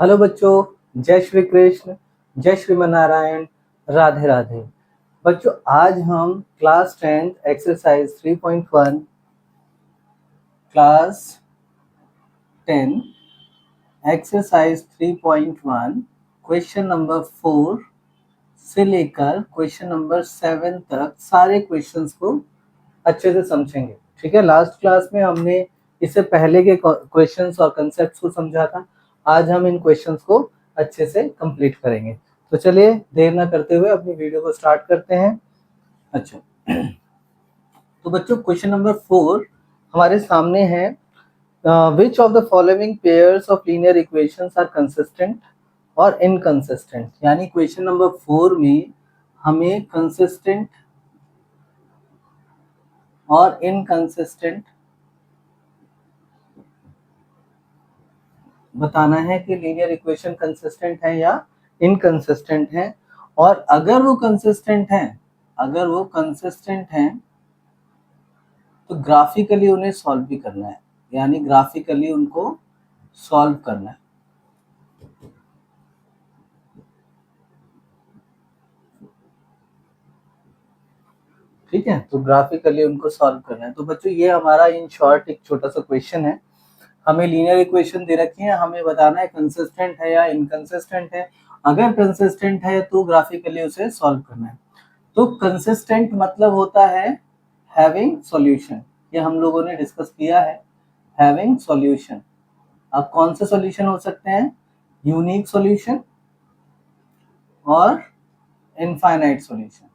Hello बच्चों, जय श्री कृष्ण, जय श्रीमन नारायण, राधे राधे। बच्चों, आज हम class 10th exercise 3.1 class 10 exercise 3.1 question number 4 से लेकर क्वेश्चन नंबर 7 तक सारे क्वेश्चंस को अच्छे से समझेंगे। ठीक है, लास्ट क्लास में हमने इससे पहले के क्वेश्चंस और कंसेप्ट्स को समझा था। आज हम इन क्वेश्चंस को अच्छे से कंप्लीट करेंगे। तो चलिए देर ना करते हुए अपनी वीडियो को स्टार्ट करते हैं। अच्छा, तो बच्चों क्वेश्चन नंबर 4 हमारे सामने है। Which of the following pairs of linear equations are consistent और इनकंसिस्टेंट। यानी क्वेश्चन नंबर 4 में हमें कंसिस्टेंट और इनकंसिस्टेंट बताना है कि लीनियर इक्वेशन कंसिस्टेंट है या इनकंसिस्टेंट है। और अगर वो कंसिस्टेंट है तो ग्राफिकली उन्हें सॉल्व भी करना है, यानी ग्राफिकली उनको सॉल्व करना है। ठीक है, तो ग्राफिकली उनको सॉल्व करना है। तो बच्चों ये हमारा इन शॉर्ट एक छोटा सा क्वेश्चन है। हमें लीनियर इक्वेशन दे रखी है, हमें बताना है कंसिस्टेंट है या इनकंसिस्टेंट है। अगर कंसिस्टेंट है तो ग्राफिकली उसे सॉल्व करना है। तो कंसिस्टेंट मतलब होता है हैविंग सॉल्यूशन, ये हम लोगों ने डिस्कस किया है, हैविंग सॉल्यूशन। अब कौन से सॉल्यूशन हो सकते हैं? यूनिक सॉल्यूशन और इनफाइनाइट सॉल्यूशन।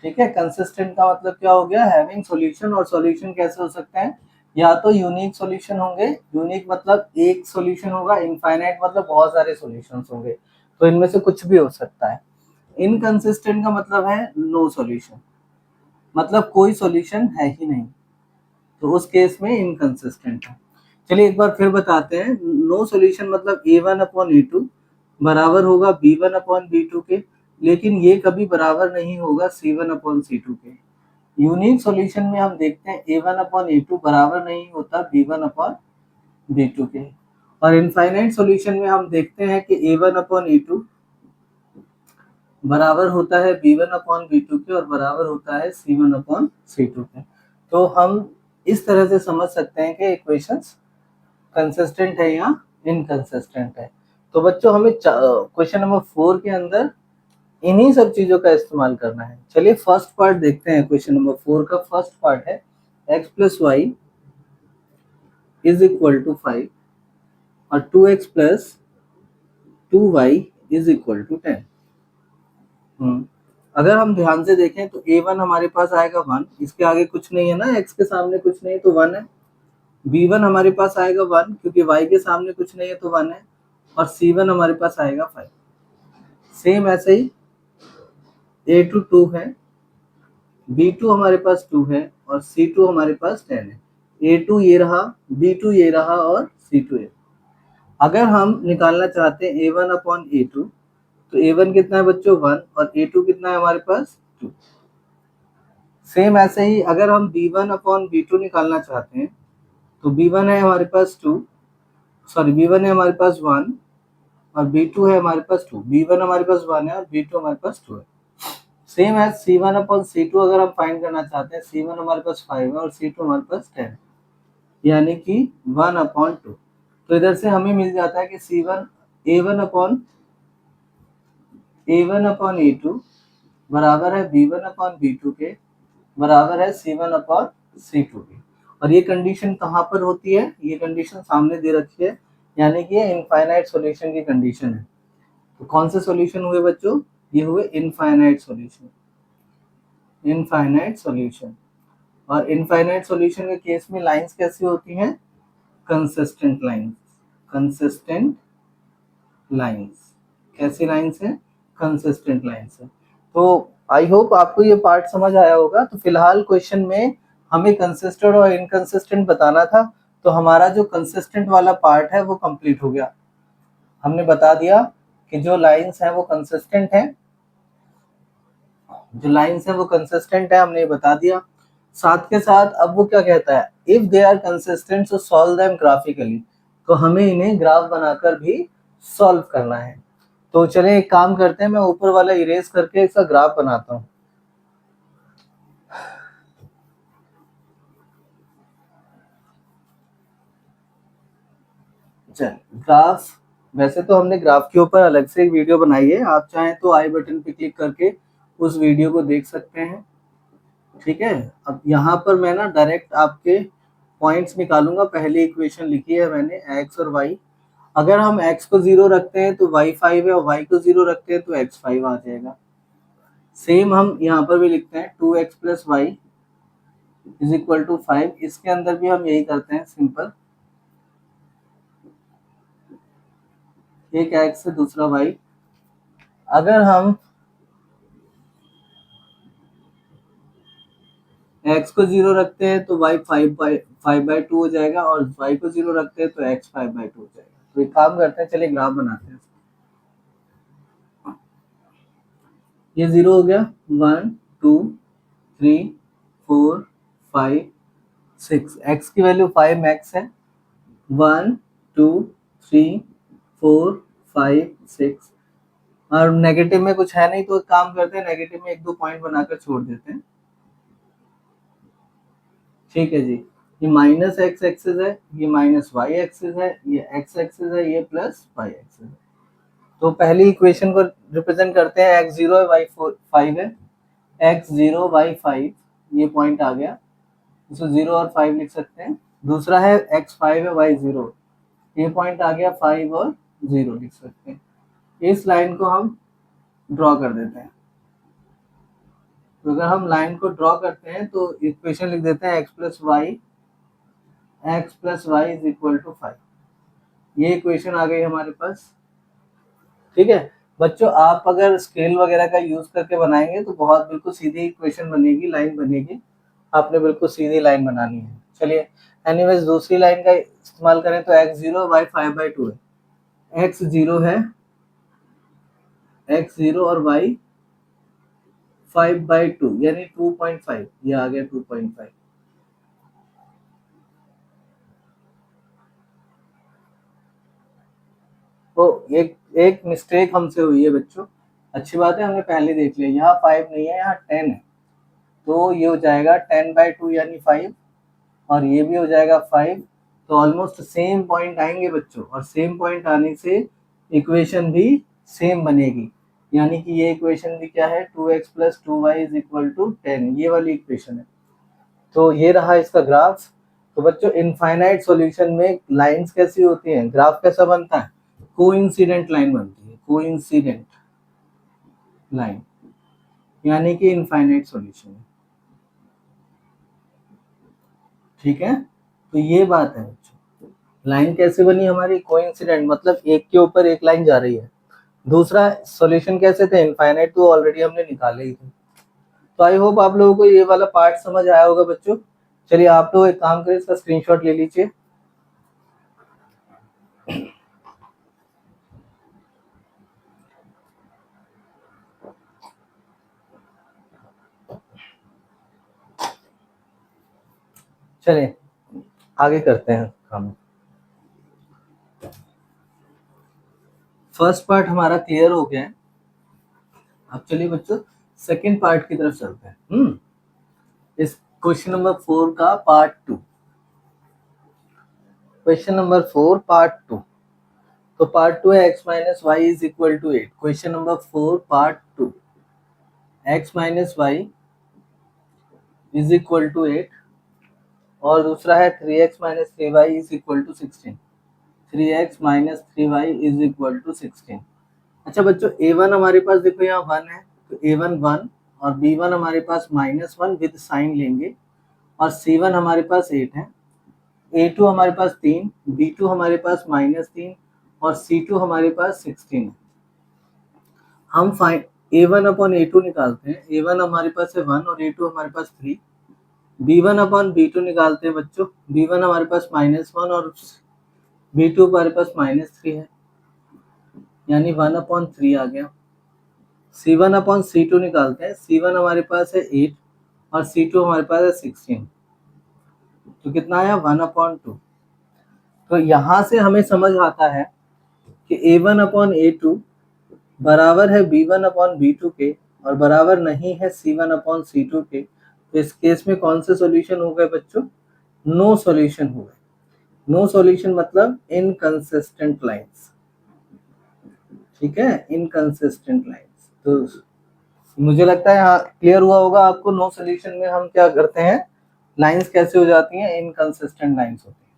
ठीक है, कंसिस्टेंट का मतलब क्या हो गया? Having solution. और सॉल्यूशन कैसे हो सकते हैं? या तो यूनिक सॉल्यूशन होंगे, यूनिक मतलब एक सॉल्यूशन होगा, इनफाइनाइट मतलब बहुत सारे सॉल्यूशंस होंगे। तो इनमें से कुछ भी हो सकता है। इनकंसिस्टेंट का मतलब है नो सॉल्यूशन, मतलब कोई सॉल्यूशन है ही नहीं, तो उस केस में इनकंसिस्टेंट है। चलिए एक बार फिर बताते हैं। नो सॉल्यूशन मतलब a1/a2 बराबर होगा b1/b2 के, लेकिन ये कभी बराबर नहीं होगा c1/c2 के। यूनिक सॉल्यूशन में हम देखते हैं a1/a2 बराबर नहीं होता b1/b2 के। और इनफाइनाइट सॉल्यूशन में हम देखते हैं कि a1/a2 बराबर होता है b1/b2 के और बराबर होता है c1/c2 के। तो हम इस तरह से समझ सकते हैं कि इक्वेशंस कंसिस्टेंट है या इनकंसिस्टेंट है। तो बच्चों हमें क्वेश्चन नंबर 4 के अंदर इन्हीं सब चीजों का इस्तेमाल करना है। चलिए फर्स्ट पार्ट देखते हैं। क्वेश्चन नंबर 4 का फर्स्ट पार्ट है x + y = 5 और 2x + 2y = 10। अगर हम ध्यान से देखें तो a1 हमारे पास आएगा 1, इसके आगे कुछ नहीं है ना, x के सामने कुछ नहीं तो 1 है। b1 हमारे पास आएगा 1 क्योंकि y के सामने कुछ नहीं है तो 1 है। और c1 हमारे पास आएगा 5। सेम ऐसे ही a2 2 है, b2 हमारे पास 2 है और c2 हमारे पास 10 है। a2 ये रहा, b2 ये रहा और c2 ये। अगर हम निकालना चाहते हैं a1/a2 तो a1 कितना है बच्चों? 1 और a2 कितना है हमारे पास? 2। सेम ऐसे ही अगर हम b1/b2 निकालना चाहते हैं तो b1 है हमारे पास 2, सॉरी b1 है हमारे पास 1 और b2 है हमारे पास 2। b1 हमारे पास 1 है और b2 हमारे पास 2 है। सेम है c1/c2 अगर हम फाइंड करना चाहते हैं, c1 हमारे पास 5 है और c2 हमारे पास 10 है, यानी कि 1/2। तो इधर से हमें मिल जाता है कि c1 a1/a2 बराबर है b1/b2 के, बराबर है c1/c2 के। और ये कंडीशन कहाँ पर होती है? ये कंडीशन सामने दे रखी है, यानी कि ये इनफाइनाइट सॉल्यूशन की कंडीशन है। तो कौन से सॉल्यूशन हुए बच्चों? ये हुए इनफाइनाइट सॉल्यूशन, इनफाइनाइट सॉल्यूशन। और इनफाइनाइट सॉल्यूशन के केस में लाइंस कैसी होती हैं? Consistent lines, consistent lines. कैसी लाइंस है? कंसिस्टेंट लाइंस है। तो आई होप आपको ये पार्ट समझ आया होगा। तो फिलहाल क्वेश्चन में हमें कंसिस्टेंट और इनकंसिस्टेंट बताना था, तो हमारा जो कंसिस्टेंट वाला पार्ट है वो कंप्लीट हो गया। हमने बता दिया कि जो लाइंस है वो कंसिस्टेंट है, जो लाइंस है वो कंसिस्टेंट है, हमने बता दिया। साथ के साथ अब वो क्या कहता है, if they are consistent so solve them graphically, तो हमें इन्हें ग्राफ बनाकर भी सॉल्व करना है। तो चलिए एक काम करते हैं, मैं ऊपर वाला इरेज करके इसका ग्राफ बनाता हूँ। चल ग्राफ, वैसे तो हमने ग्राफ के ऊपर अलग से एक वीडियो बनाई है, आप चाहें तो आई बटन पे क्लिक करके उस वीडियो को देख सकते हैं। ठीक है, अब यहाँ पर मैं ना डायरेक्ट आपके पॉइंट्स निकालूंगा। पहली इक्वेशन लिखी है मैंने x और y, अगर हम x को 0 रखते हैं तो y 5 है, और y को 0 रखते हैं तो x 5 आ जाएगा। सेम हम यहाँ पर भी लिखते हैं 2x plus y is equal to 5, इसके अंदर भी हम यही करते हैं सिंपल, एक x से दूसरा y। अगर हम x को 0 रखते हैं तो y 5/2 हो जाएगा, और y को 0 रखते हैं तो x 5/2 हो जाएगा। तो एक काम करते हैं, चलिए ग्राफ बनाते हैं। ये 0 हो गया, 1 2 3 4 5 6, x की वैल्यू 5 मैक्स है, 1 2 3 4 5 6, और नेगेटिव में कुछ है नहीं तो काम करते हैं, नेगेटिव में एक दो पॉइंट बनाकर छोड़ देते हैं। ठीक है जी, ये माइनस एक्स एक्सिस है, ये माइनस वाई एक्सिस है, ये एक्स एक्सिस है, ये प्लस वाई एक्सिस है। तो पहली इक्वेशन को रिप्रेजेंट करते हैं, x 0 है, y 5 है, x 0 y 5, ये पॉइंट आ गया, इसको 0 और 5 लिख सकते हैं। दूसरा है x 5 है, y 0, ये पॉइंट आ गया, 5 और 0 लिख सकते हैं। इस लाइन को हम ड्रॉ कर देते हैं। तो अगर हम लाइन को ड्रॉ करते हैं तो इक्वेशन लिख देते हैं x plus y is equal to 5, ये इक्वेशन आ गई हमारे पास। ठीक है बच्चों, आप अगर स्केल वगैरह का यूज करके बनाएंगे तो बहुत बिल्कुल सीधी इक्वेशन बनेगी, लाइन बनेगी, आपने बिल्कुल सीधी लाइन बनानी है। चलिए एनीवेज दूसरी लाइन का इस्तेमाल करें तो x 0 y 5/2 है, x 0 है, x 0 और y 5/2 यानी 2.5, ये आ गया 2.5। तो एक एक मिस्टेक हमसे हुई है बच्चों, अच्छी बात है हमने पहले देख लिया, यहाँ 5 नहीं है, यहाँ 10 है, तो ये हो जाएगा 10/2 यानी 5, और ये भी हो जाएगा 5। तो ऑलमोस्ट सेम पॉइंट आएंगे बच्चों, और सेम पॉइंट आने से इक्वेशन भी सेम बनेगी, यानी कि ये इक्वेशन भी क्या है, 2x plus 2y is equal to 10, ये वाली इक्वेशन है। तो ये रहा इसका ग्राफ। तो बच्चों इनफाइनाइट सॉल्यूशन में लाइंस कैसी होती हैं, ग्राफ कैसा बनता है, कोइंसिडेंट लाइन बनती है, कोइंसिडेंट लाइन, यानी कि इनफाइनाइट सॉल्यूशन। ठीक है, तो ये बात है बच्चों, लाइन कैसे बनी हमारी, कोइंसिडेंट, मतलब एक के ऊपर एक लाइन जा रही है। दूसरा सॉल्यूशन कैसे थे, इनफाइनाइट, तो ऑलरेडी हमने निकाले ही थे। तो आई होप आप लोगों को ये वाला पार्ट समझ आया होगा बच्चों। चलिए आप लोग एक काम करें, इसका स्क्रीनशॉट ले लीजिए। चलिए आगे करते हैं हम। फर्स्ट पार्ट हमारा क्लियर हो गया है, अब चलिए बच्चों सेकंड पार्ट की तरफ चलते हैं। इस क्वेश्चन नंबर 4 का पार्ट 2, क्वेश्चन नंबर 4 पार्ट 2। तो पार्ट 2 है x minus y is equal to 8। Question number 4 part 2, x minus y is equal to 8, और दूसरा है 3x minus 3y is equal to 16। 3x minus 3y is equal to 16। अच्छा बच्चों a1 हमारे पास देखो यहाँ 1 है, तो a1 1, और b1 हमारे पास -1 विद साइन लेंगे, और c1 हमारे पास 8 है, a2 हमारे पास 3, b2 हमारे पास -3, और c2 हमारे पास 16 है। हम फाइन a1 अपॉन a2 निकालते हैं, a1 हमारे पास है 1 और a2 हमारे पास 3। b1 अपॉन b2 निकालते हैं बच्चों, b1 हमारे पास -1 और b2 हमारे पास -3 है, यानी 1/3 आ गया। c1 अपॉन c2 निकालते हैं, c1 हमारे पास है 8 और C2 हमारे पास है 16, तो कितना आया 1/2। तो यहाँ से हमें समझ आता है कि A1/A2 बराबर है B1/B2 के और बराबर नहीं है C1/C2 के। तो इस केस में कौन से सॉल्यूशन हो गए बच्चों? नो सॉल्यूशन हो गए। नो सॉल्यूशन मतलब इनकंसिस्टेंट लाइंस, ठीक है, इनकंसिस्टेंट लाइंस। तो मुझे लगता है यहाँ क्लियर हुआ होगा आपको नो सॉल्यूशन में हम क्या करते हैं, लाइंस कैसे हो जाती हैं, इनकंसिस्टेंट लाइंस होती हैं।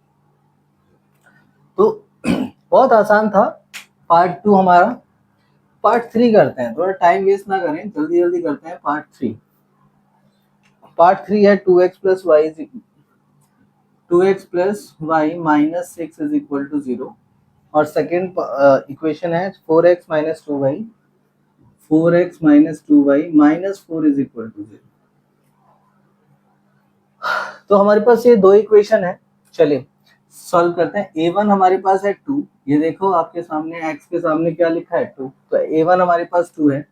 तो बहुत आसान था पार्ट 2 हमारा। पार्ट 3 करते हैं, थोड़ा टाइम वेस्ट ना करें, जल्दी जल्दी करते हैं पार्ट 3। पार्ट 3 है 2x plus y minus 6 is equal to 0 और सेकेंड इक्वेशन है 4x minus 2y minus 4 is equal to 0। तो हमारे पास ये दो इक्वेशन है, चलिए सॉल्व करते हैं। A1 हमारे पास है 2, ये देखो आपके सामने x के सामने क्या लिखा है 2, तो A1 हमारे पास 2 है,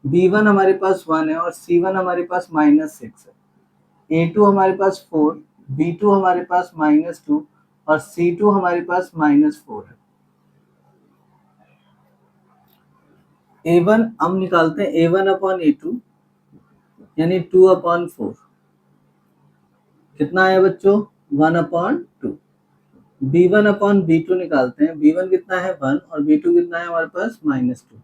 B1 हमारे पास 1 है और C1 हमारे पास माइनस 6 है। A2 हमारे पास 4, B2 हमारे पास माइनस 2 और C2 हमारे पास माइनस 4 है। A1 हम निकालते हैं A1/A2 यानी 2/4, कितना है बच्चों 1/2। B1/B2 निकालते हैं, B1 कितना है 1 और B2 कितना है हमारे पास -2,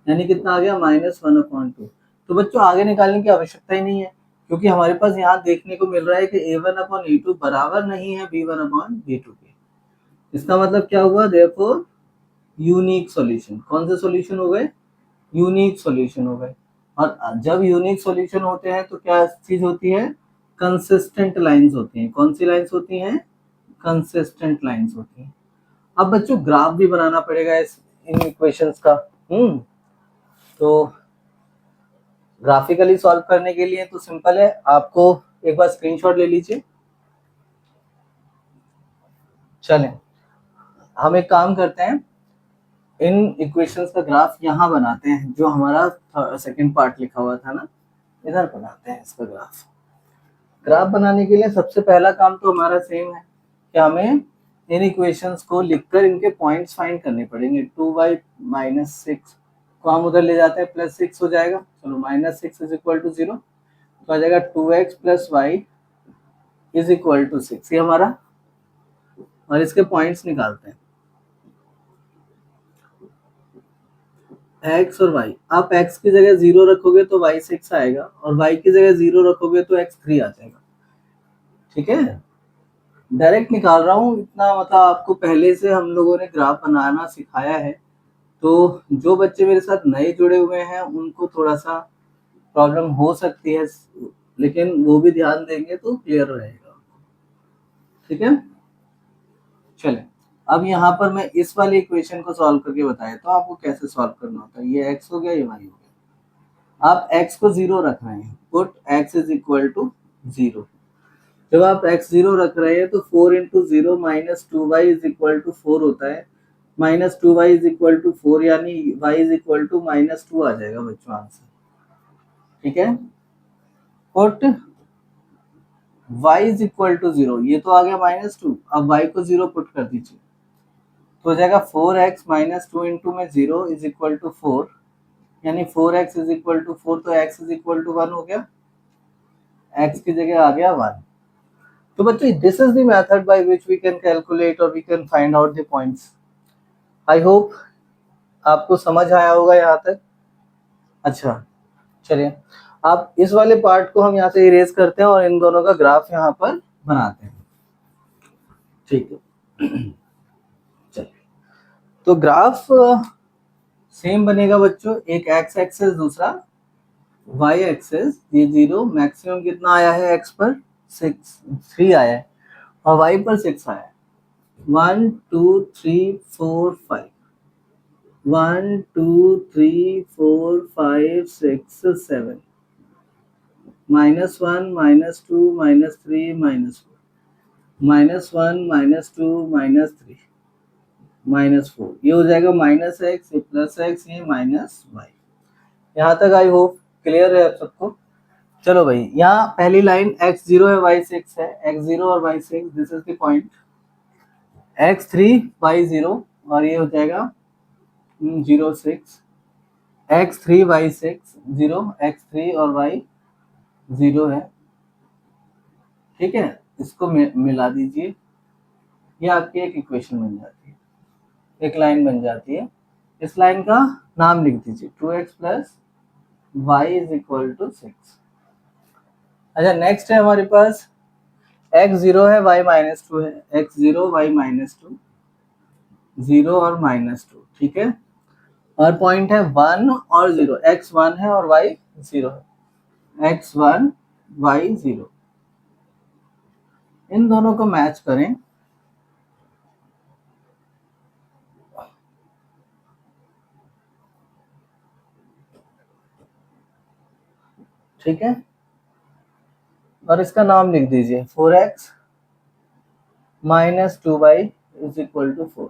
यानी कितना आ गया -1/2। तो बच्चों आगे निकालने की आवश्यकता ही नहीं है, क्योंकि हमारे पास यहाँ देखने को मिल रहा है कि A1/A2 बराबर नहीं है B1/B2 के। इसका मतलब क्या हुआ, देयरफॉर यूनिक सॉल्यूशन। कौन से सॉल्यूशन हो गए, यूनिक सॉल्यूशन हो गए। और जब यूनिक सॉल्यूशन होते हैं तो क्या चीज होती है, कंसिस्टेंट लाइंस होती हैं। कौन सी लाइंस होती हैं, कंसिस्टेंट लाइंस होती हैं। अब बच्चों ग्राफ भी बनाना पड़ेगा इन इक्वेशंस का। तो ग्राफिकली सॉल्व करने के लिए तो सिंपल है, आपको एक बार स्क्रीनशॉट ले लीजिए। चलें हम एक काम करते हैं, इन इक्वेशंस का ग्राफ यहाँ बनाते हैं, जो हमारा सेकंड पार्ट लिखा हुआ था ना, इधर बनाते हैं इसका ग्राफ। ग्राफ बनाने के लिए सबसे पहला काम तो हमारा सेम है कि हमें इन इक्वेशंस को लिखकर इनके पॉइंट्स फाइंड करने पड़ेंगे। 2y माइनस 6 को हम उधर ले जाते हैं, +6 हो जाएगा। चलो -6 इज इक्वल टू 0, तो आ जाएगा 2x plus y is equal to 6, ये हमारा। और इसके पॉइंट्स निकालते हैं, x और y। आप x की जगह 0 रखोगे तो y 6 आएगा और y की जगह 0 रखोगे तो x 3 आ जाएगा, ठीक है। डायरेक्ट निकाल रहा हूँ इतना, मतलब आपको पहले से हम लोगों ने ग्राफ बनाना सिखाया है, तो जो बच्चे मेरे साथ नए जुड़े हुए हैं उनको थोड़ा सा प्रॉब्लम हो सकती है, लेकिन वो भी ध्यान देंगे तो क्लियर रहेगा, ठीक है। चलें अब यहाँ पर मैं इस वाले इक्वेशन को सॉल्व करके बताया तो आपको कैसे सॉल्व करना होता है। ये x हो गया, ये y हो गया। आप x को 0 रख रहे हैं, put x is equal to 0। जब आप x 0 रख रहे हैं तो 4 into 0 minus 2y is equal to 4 होता है, minus 2y is equal to 4 यानी y इज इक्वल टू -2 आ जाएगा बच्चों आंसर, ठीक है। Put y is equal to 0, ये तो आ गया -2, अब y को 0 पुट कर दीजिए तो हो जाएगा 4x माइनस 2 इंटू में 0 इज इक्वल टू 4, यानी 4x इज इक्वल टू 4, तो x इज इक्वल टू 1 हो गया, x की जगह आ गया 1। तो बच्चों this is the method by which we can calculate और we can find out the points. I hope आपको समझ आया होगा यहाँ तक। अच्छा चलिए आप इस वाले पार्ट को हम यहाँ से इरेज करते हैं और इन दोनों का ग्राफ यहाँ पर बनाते हैं, ठीक है। चलिए तो ग्राफ सेम बनेगा बच्चों, एक x एक्सेस दूसरा y एक्सेस। ये 0 मैक्सिमम कितना आया है x पर 3 आया है और y पर 6 आया है। 1 2 3 4 5 1 2 3 4 5 6 7 -1 -2 -3 -4 -1 -2 -3 -4, ये हो जाएगा -x, ये +x, ये -y। यहाँ तक आई होप क्लियर है आप सबको। चलो भाई, यहाँ पहली लाइन x0 है y6 है, x0 और y6, this is the point, x3 y0 और ये हो जाएगा 0 6, x3 y6 0, x3 और y 0 है, ठीक है। इसको मिला दीजिए, ये आपकी एक इक्वेशन बन जाती है, एक लाइन बन जाती है। इस लाइन का नाम लिख दीजिए 2x plus y is equal to 6। अच्छा, नेक्स्ट है हमारे पास x0 है, y-2 है, x0 y-2, 0 और -2, ठीक है। और पॉइंट है 1 और 0, x1 है और y 0 है, x1 y 0, इन दोनों को मैच करें, ठीक है। और इसका नाम लिख दीजिए 4x - 2y is equal to 4।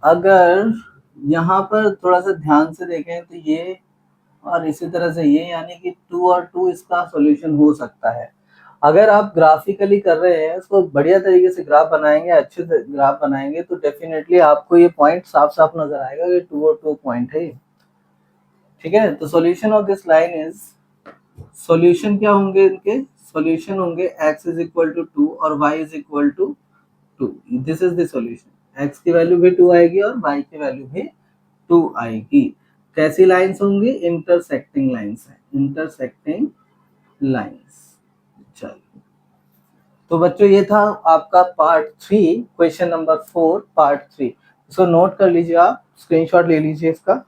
अगर यहाँ पर थोड़ा सा ध्यान से देखें तो ये और इसी तरह से ये, यानी कि 2 और 2 इसका सॉल्यूशन हो सकता है। अगर आप ग्राफिकली कर रहे हैं, इसको बढ़िया तरीके से ग्राफ बनाएंगे, अच्छे से ग्राफ बनाएंगे, तो डेफिनेटली आपको ये पॉइंट साफ साफ नजर आएगा कि 2 और 2 पॉइंट है, ठीक है। तो solution of this line is, solution क्या होंगे इनके, सॉल्यूशन होंगे x इज इक्वल टू 2 और y is equal to 2, this is the solution. x की वैल्यू भी 2 आएगी और y की वैल्यू भी 2 आएगी। कैसी लाइंस होंगी, इंटरसेक्टिंग लाइंस है, इंटरसेक्टिंग लाइंस। चलो, तो बच्चों ये था आपका पार्ट 3, क्वेश्चन नंबर 4 पार्ट 3। इसको नोट कर लीजिए, आप स्क्रीनशॉट ले लीजिए इसका।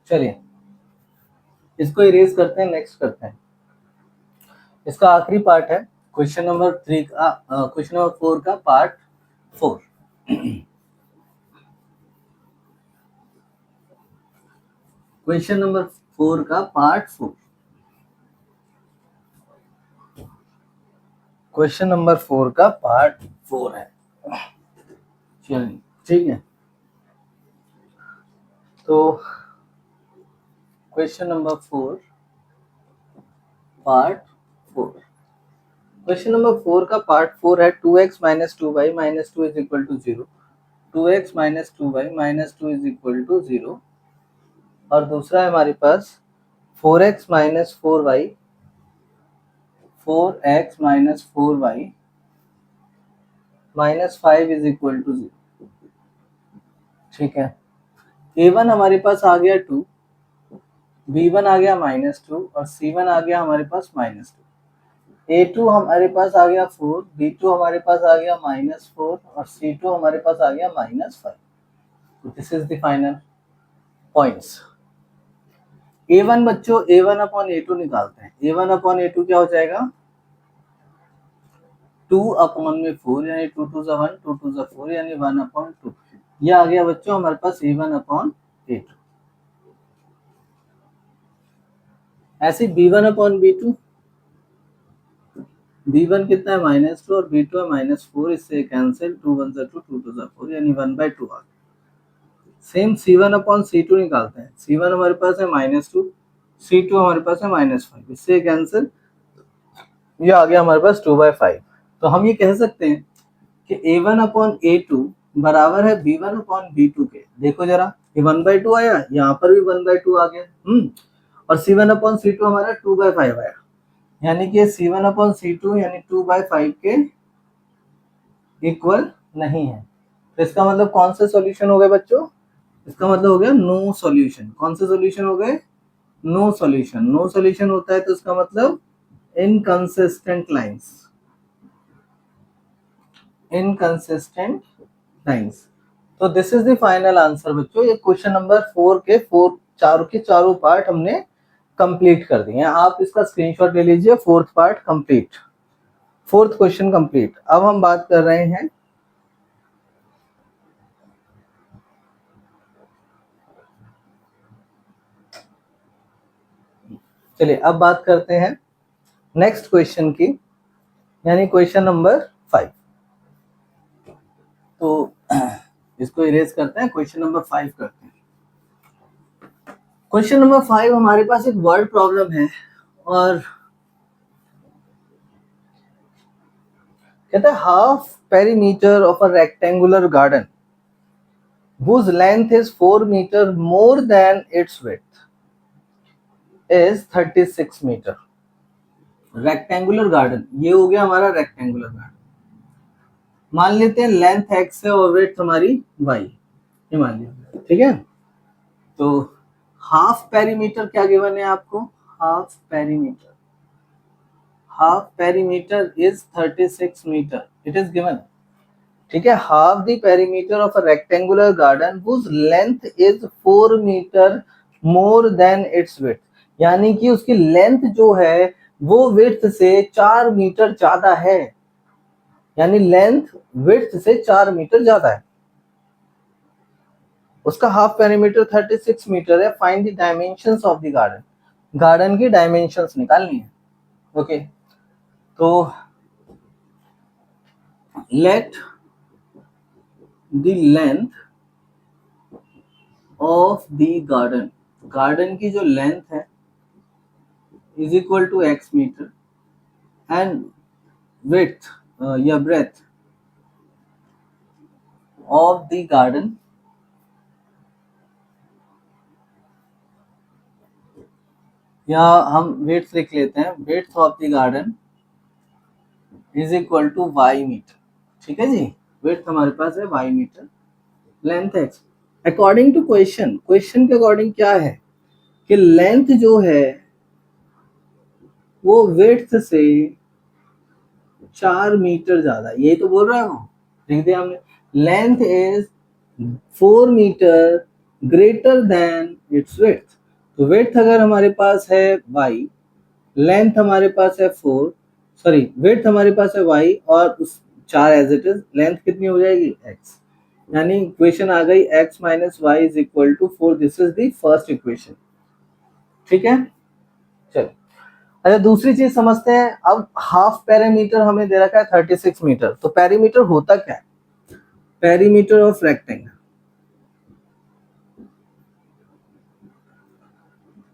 चलिए इसको इरेज करते हैं, नेक्स्ट करते हैं। इसका आखिरी पार्ट है क्वेश्चन नंबर 3 का, क्वेश्चन नंबर 4 का पार्ट 4। क्वेश्चन नंबर 4 का पार्ट 4, क्वेश्चन नंबर 4 का पार्ट 4 है। चलिए ठीक है, तो question number 4 part 4, question number 4 का पार्ट 4 है 2x - 2y - 2 is equal to 0, 2x - 2y - 2 is equal to 0। और दूसरा है हमारे पास 4x - 4y, 4x - 4y -5 is equal to 0, ठीक है। a1 हमारे पास आ गया 2, b1 आ गया -2 और c1 आ गया हमारे पास -2। a2 हमारे पास आ गया 4, b2 हमारे पास आ गया -4 और c2 हमारे पास आ गया -5। This is the final points. a1 बच्चों, a1 अपॉन a2 निकालते हैं। a1 अपॉन a2 क्या हो जाएगा, 2 अपॉन में 4 यानी 2 2 जा 1, 2 2 जा 4 यानी 1 अपॉन 2। ये आ गया बच्चों हमारे पास a1 अपॉन a2। ऐसे b1 अपॉन b2, b1 कितना है -2 और b2 है -4, इससे कैंसिल, 2 1 जा 2, 2 2 जा 4 यानी 1/2 आ गया। सेम c1 अपॉन c2 निकालते हैं। c1 हमारे पास है -2, c2 हमारे पास है -5, इससे कैंसिल, ये आ गया हमारे पास 2/5। तो हम ये कह सकते हैं कि a1 अपॉन a2 बराबर है b1 अपॉन b2 के। देखो जरा, ये 1/2 आया, यहाँ पर भी 1/2 आ गया। और c1 अपॉन c2 हमारा 2/5 आया, यानी कि c1 अपॉन c2 यानी 2/5 के इक्वल नहीं है। तो इसका मतलब कौन से सॉल्यूशन हो गए बच्चों, इसका मतलब हो गया नो सॉल्यूशन। कौन से सॉल्यूशन हो गए, नो सॉल्यूशन। नो सॉल्यूशन होता है तो इसका मतलब इनकंसिस्टेंट लाइंस, इनकंसिस्टेंट लाइंस। तो this is the final answer बच्चों। ये क्वेश्चन नंबर 4 के चारों के चारों पार्ट हमने कंप्लीट कर दिए हैं। आप इसका स्क्रीनशॉट ले लीजिए। Fourth part complete, fourth question complete. अब हम बात कर रहे हैं चलिए अब बात करते हैं नेक्स्ट क्वेश्चन की, यानी क्वेश्चन नंबर 5। तो इसको इरेज करते हैं, क्वेश्चन नंबर 5 करते हैं। क्वेश्चन नंबर 5 हमारे पास एक वर्ड प्रॉब्लम है और कहता है half perimeter of a rectangular garden whose length is 4 meter more than its width is 36 meter। Rectangular garden, ये हो गया हमारा रेक्टेंगुलर गार्डन। मान लेते हैं लेंथ x है और विड्थ हमारी y, ये मान लिया, ठीक है। तो हाफ पेरीमीटर क्या गिवन है आपको, half perimeter is 36 meter, it is given, ठीक है। Half the perimeter of a rectangular garden whose length is 4 meter more than its width, यानी कि उसकी लेंथ जो है वो विड्थ से 4 मीटर ज्यादा है, यानी लेंथ विड्थ से 4 मीटर ज्यादा है। उसका हाफ पेरीमीटर 36 मीटर है। Find the dimensions of the garden, garden की डायमेंशंस निकालनी है। ओके, तो let the length of the garden, garden की जो लेंथ है is equal to x meter and width या ब्रेथ ऑफ द गार्डन या हम विड्थ लिख लेते हैं, width of the garden is equal to y meter, ठीक है जी। विड्थ हमारे पास है y meter, length x। According to question, question के अकॉर्डिंग क्या है कि लेंथ जो है वो विड्थ से 4 मीटर ज्यादा, यही तो बोल रहा है वो, लिख दिया हमने। Length is 4 meter greater than its width. तो विड्थ अगर हमारे पास है y, लेंथ हमारे पास है 4, सॉरी विड्थ हमारे पास है y और उस 4 एज इट इज, लेंथ कितनी हो जाएगी x, यानी इक्वेशन आ गई x minus y is equal to 4। This is the first equation, ठीक है। चलो अच्छा, दूसरी चीज समझते हैं। अब हाफ पेरीमीटर हमें दे रखा है 36 मीटर, तो पेरीमीटर होता क्या है, perimeter of rectangle,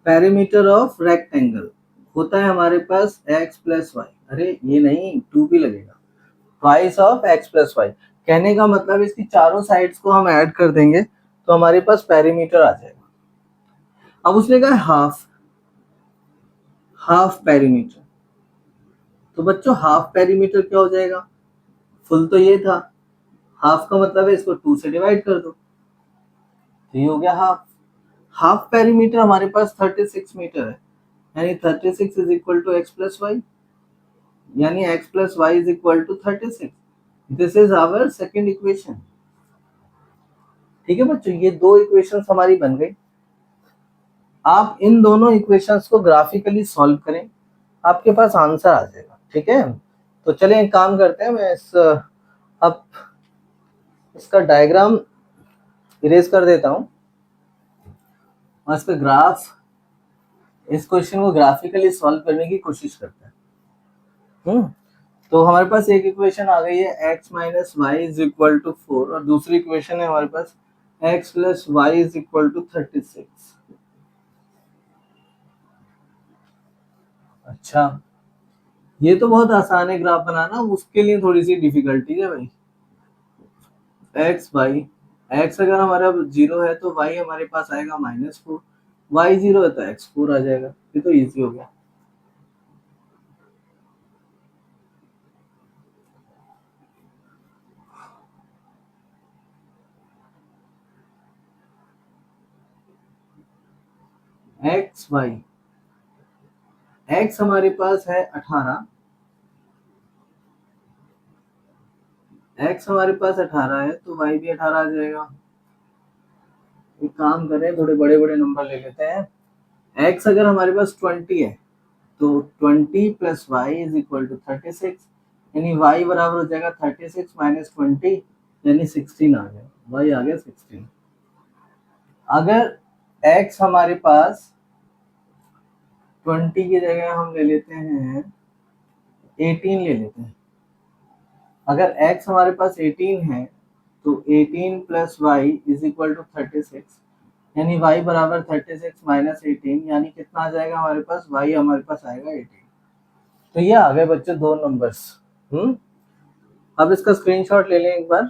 perimeter of rectangle होता है हमारे पास x प्लस वाई, अरे ये नहीं 2 भी लगेगा, twice of x plus y. कहने का मतलब इसकी चारों साइड्स को हम ऐड कर देंगे तो हमारे पास पेरीमीटर आ जाएगा। अब उसने कहा हाफ पेरीमीटर, तो बच्चों हाफ पेरीमीटर क्या हो जाएगा, फुल तो ये था, हाफ का मतलब है इसको 2 से डिवाइड कर दो, तो ये हो गया हाफ। हाफ पेरीमीटर हमारे पास 36 मीटर है, यानी 36 is equal to x plus y, यानी x plus y is equal to 36। This is our second equation, ठीक है बच्चों। ये दो इक्वेशंस हमारी बन गई। आप इन दोनों इक्वेशंस को ग्राफिकली सॉल्व करें, आपके पास आंसर आ जाएगा, ठीक है। तो चलिए एक काम करते हैं, मैं अब इसका डायग्राम इरेज कर देता हूं और इसका ग्राफ, इस क्वेश्चन को ग्राफिकली सॉल्व करने की कोशिश करते हैं। तो हमारे पास एक इक्वेशन आ गई है x minus y is equal to 4 और दूसरी इक्वेशन है हमारे पास x plus y is equal to 36। अच्छा, ये तो बहुत आसान है ग्राफ बनाना, उसके लिए थोड़ी सी डिफिकल्टी है भाई। x वाई, x अगर हमारा 0 है तो y हमारे पास आएगा -4, y 0 है तो x 4 आ जाएगा, ये तो इजी हो गया। एक्स वाई, एक्स हमारे पास है 18, एक्स हमारे पास 18 है तो वाई भी 18 आ जाएगा। एक काम करें, थोड़े बड़े बड़े नंबर ले लेते हैं। एक्स अगर हमारे पास 20 है तो 20 plus y is equal to 36, यानी वाई बराबर हो जाएगा 36 माइनस 20, यानी 16 आ गया, वाई आ गया 16। अगर एक्स हमारे पास 20 की जगह हम ले लेते हैं 18 ले लेते हैं। अगर x हमारे पास 18 है तो 18 plus y is equal to 36, यानी y बराबर 36 माइनस 18, यानी कितना आ जाएगा हमारे पास, y हमारे पास आएगा 18। तो ये आ गए बच्चों दो नंबर्स। अब इसका स्क्रीनशॉट ले लें एक बार।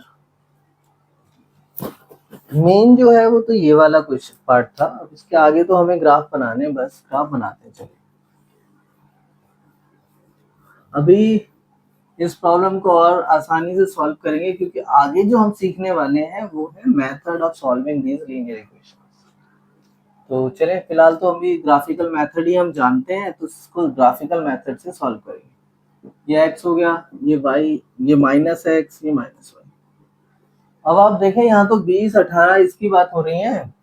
मेन जो है वो तो ये वाला क्वेश्चन पार्ट था, अब इसके आगे तो हमें ग्राफ बनाने, बस ग्राफ बनाते हैं। चलिए अभी इस प्रॉब्लम को और आसानी से सॉल्व करेंगे, क्योंकि आगे जो हम सीखने वाले हैं वो है method of solving these linear equations. तो चलें, फिलहाल तो अभी ग्राफिकल मेथड ही हम जानते हैं, तो इसको ग्राफिकल मेथड से सॉल्व करेंगे। ये x हो गया, ये y, ये माइनस x, ये माइनस y। अब आप देखें यहाँ तो 20, 18 इसकी बात हो रही है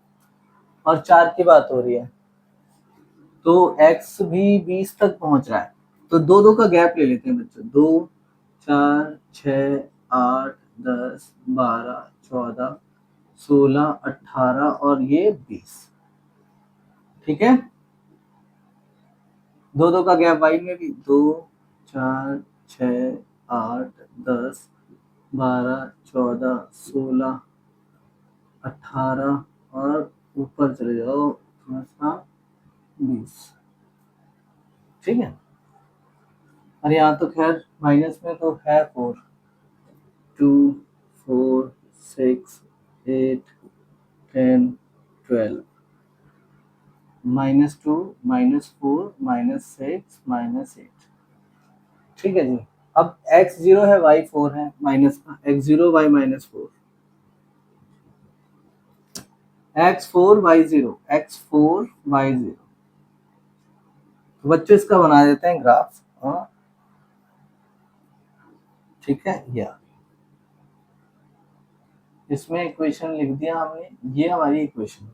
और 4 की बात हो रही है, तो x भी 20 तक पहुंच रहा है। तो दो दो का गैप ले लेते हैं बच्चों, 2, 4, 6, 8, 10, 12, 14, 16, 18 और ये 20। ठीक है, दो दो का गैप y में भी, 2, 4, 6, 8, 10, 12, 14, 16, 18 और ऊपर चले जाओ थोड़ा सा 20। ठीक है, और यहाँ तो खैर माइनस में तो है 4, 2, 4, 6, 8, 10, 12, -2, -4, -6, -8। ठीक है जी। अब x0 है, y4 है, माइनस का x0 y -4, x4 y0, x4 y0। तो बच्चों इसका बना देते हैं ग्राफ। ठीक है, या इसमें इक्वेशन लिख दिया हमने, ये हमारी इक्वेशन।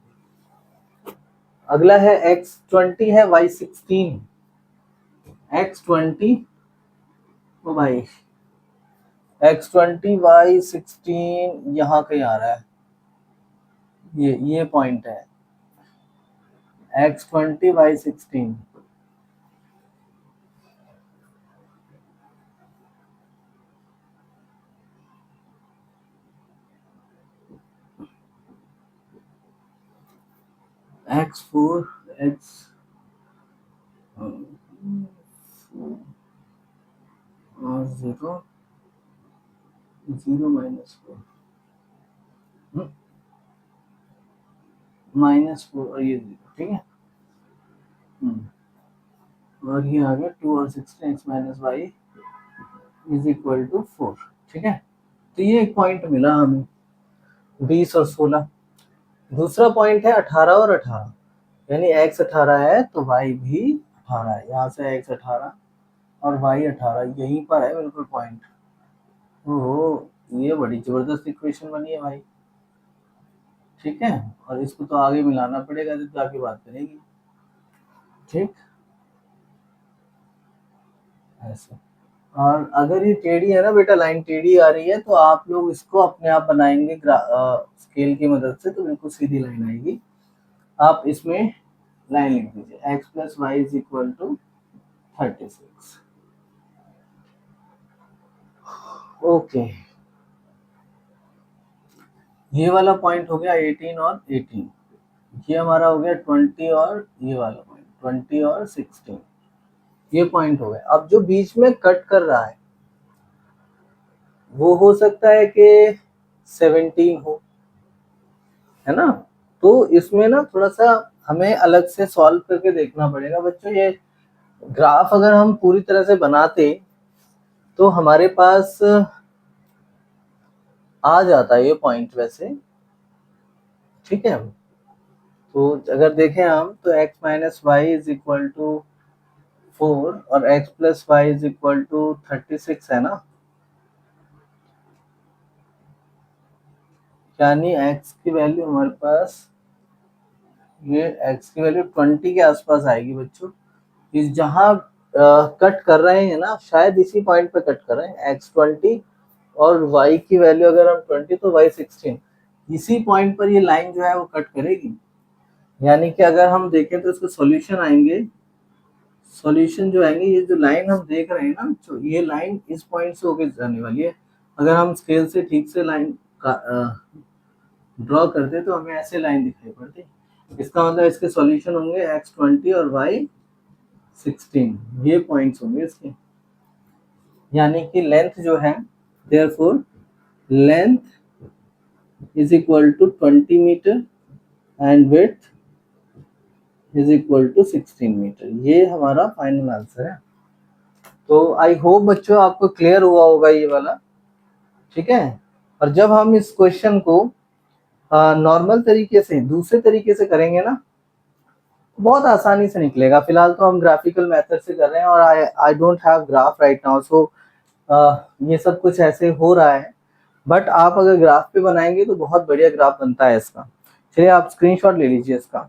अगला है x20 है, y16, x20 ओ भाई x20 y16 यहाँ कहीं आ रहा है, ये पॉइंट है x20 y16। x4 x 0 0 -4 और ये 0। ठीक है, और ये आ गया 2 और 16 x minus y is equal to 4। ठीक है, तो ये एक पॉइंट मिला हमें 20 और 16। दूसरा पॉइंट है 18 और 18, यानी x 18 है तो y भी 18 है। यहाँ से x 18 और y 18 यहीं पर है बिल्कुल पॉइंट। ओहो, ये बड़ी जबरदस्त इक्वेशन बनी है भाई। ठीक है, और इसको तो आगे मिलाना पड़ेगा जब जाके बात करेंगे। ठीक, ऐसे। और अगर ये टेढ़ी है ना बेटा, लाइन टेढ़ी आ रही है, तो आप लोग इसको अपने आप बनाएंगे स्केल की मदद से, तो बिल्कुल सीधी लाइन आएगी। आप इसमें लाइन लिख दीजिए, x plus y is equal to 36। Okay, ये वाला पॉइंट हो गया 18 और 18, ये हमारा हो गया 20 और ये वाला पॉइंट 20 और 16, ये पॉइंट हो गया। अब जो बीच में कट कर रहा है वो हो सकता है कि 17 हो, है ना। तो इसमें ना थोड़ा सा हमें अलग से सॉल्व करके देखना पड़ेगा बच्चों। ये ग्राफ अगर हम पूरी तरह से बनाते तो हमारे पास आ जाता है ये पॉइंट वैसे। ठीक है, तो अगर देखें हम तो x minus y is equal to 4 और x plus y is equal to 36 है ना, यानी x की वैल्यू हमारे पास, ये x की वैल्यू 20 के आसपास आएगी बच्चों। इस जहां कट कर रहे हैं ना, शायद इसी पॉइंट पे कट कर रहे हैं, x20 और y की वैल्यू अगर हम 20 तो y16, इसी पॉइंट पर ये लाइन जो है वो कट करेगी। यानी कि अगर हम देखें तो इसके सॉल्यूशन आएंगे सॉल्यूशन जो आएंगे, ये जो लाइन हम देख रहे हैं ना, तो ये लाइन इस पॉइंट से होकर जाने वाली है। अगर हम स्केल से ठीक से लाइन का ड्रॉ करते तो हमें ऐसे लाइन दिखाई पड़ती। इसका मतलब इसके सॉल्यूशन होंगे x20 और y16, ये पॉइंट्स होंगे इसके। यानी कि लेंथ जो है, therefore length is equal to 20 meter and width is equal to 16 meter. ये हमारा फाइनल आंसर है। तो आई होप बच्चों आपको क्लियर हुआ होगा ये वाला, ठीक है। और जब हम इस क्वेश्चन को नॉर्मल तरीके से, दूसरे तरीके से करेंगे ना, बहुत आसानी से निकलेगा। फिलहाल तो हम ग्राफिकल मेथड से कर रहे हैं और I don't have graph right now, so ये सब कुछ ऐसे हो रहा है। बट आप अगर ग्राफ पे बनाएंगे तो बहुत बढ़िया ग्राफ बनता है इसका। चलिए आप स्क्रीनशॉट ले लीजिए इसका।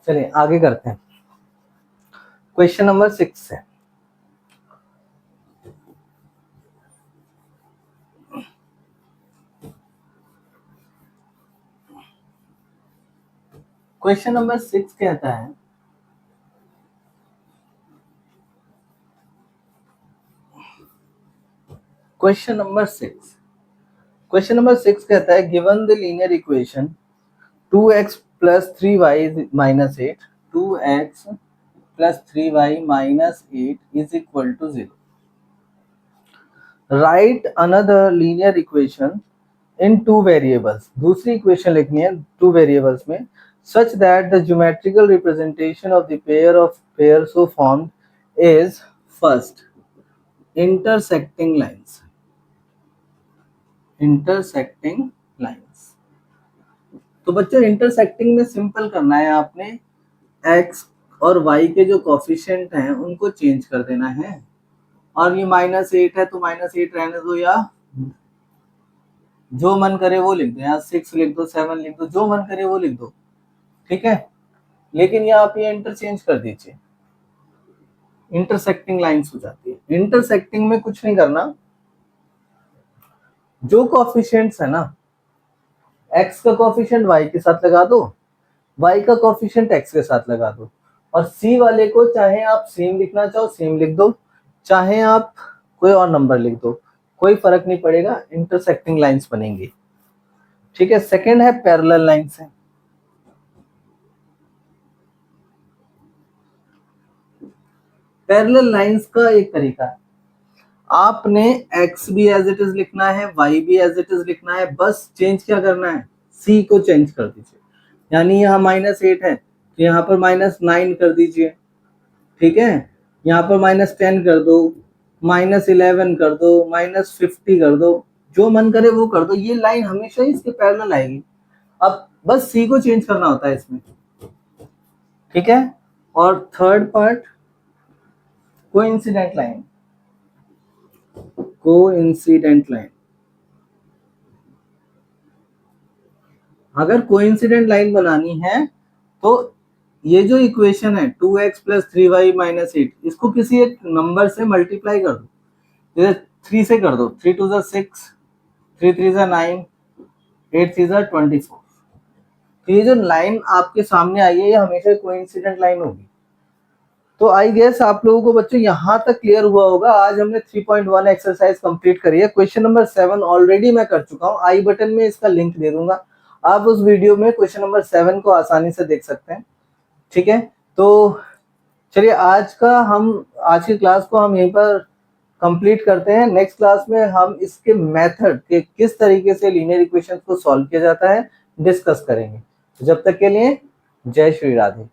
चलिए आगे करते हैं। क्वेश्चन नंबर 6 है। क्वेश्चन नंबर 6 कहता है, क्वेश्चन नंबर 6 कहता है given the linear equation 2x plus 3y minus 8, 2x plus 3y minus 8 is equal to 0. Write another linear equation in two variables. दूसरी इक्वेशन लिखनी है 2 variables में, such that the geometrical representation of the pair so formed is first intersecting lines. तो बच्चों intersecting में simple करना है आपने, x और y के जो कोफिशिएंट हैं उनको चेंज कर देना है। और ये -8 है तो -8 रहने दो, या जो मन करे वो लिख दो, या 6 लिख दो, 7 लिख दो, जो मन करे वो लिख दो, ठीक है। लेकिन ये आप ये इंटरचेंज कर दीजिए, इंटरसेक्टिंग लाइंस हो जाती है। इंटरसेक्टिंग में कुछ नहीं करना, जो कोफिशिएंट्स है ना, x का कोफिशिएंट y के साथ लगा दो, y का कोफिशिएंट x के साथ लगा दो, और c वाले को चाहे आप सेम लिखना चाहो सेम लिख दो, चाहे आप कोई और नंबर लिख दो, कोई फर्क नहीं पड़ेगा, इंटरसेक्टिंग लाइंस बनेंगी, ठीक है। सेकंड है पैरेलल लाइंस है। पैरेलल लाइंस का एक तरीका है, आपने x भी एज इट इज लिखना है, y भी एज इट इज लिखना है, बस चेंज क्या करना है, c को चेंज कर दीजिए। यानी यहाँ -8 है तो यहाँ पर -9 कर दीजिए, ठीक है। यहाँ पर -10 कर दो, -11 कर दो, -50 कर दो, जो मन करे वो कर दो। ये लाइन हमेशा ही इसके पैरेलल आएगी। अब बस c को चेंज करना होता है इसमें, ठीक है। और थर्ड पार्ट कोइंसिडेंट लाइन। अगर कोइंसिडेंट लाइन बनानी है तो ये जो इक्वेशन है 2x plus 3y minus 8, इसको किसी एक नंबर से मल्टीप्लाई कर दो, जैसे 3 से कर दो, 3 2 6, 3 3 9, 8 3 24। तो ये जो लाइन आपके सामने आई है ये हमेशा कोइंसिडेंट लाइन होगी। तो आई गेस आप लोगों को बच्चों यहाँ तक क्लियर हुआ होगा। आज हमने 3.1 एक्सरसाइज कंप्लीट करी है। क्वेश्चन नंबर 7 ऑलरेडी मैं कर चुका हूँ, आई बटन में इसका लिंक दे दूंगा, आप उस वीडियो में क्वेश्चन नंबर 7 को आसानी से देख सकते हैं, ठीक है। तो चलिए आज की क्लास को हम यहीं पर कंप्लीट करते हैं। नेक्स्ट क्लास में हम इसके मेथड के किस तरीके से लीनियर इक्वेशंस को सॉल्व किया जाता है डिस्कस करेंगे। तो जब तक के लिए जय श्री राधे।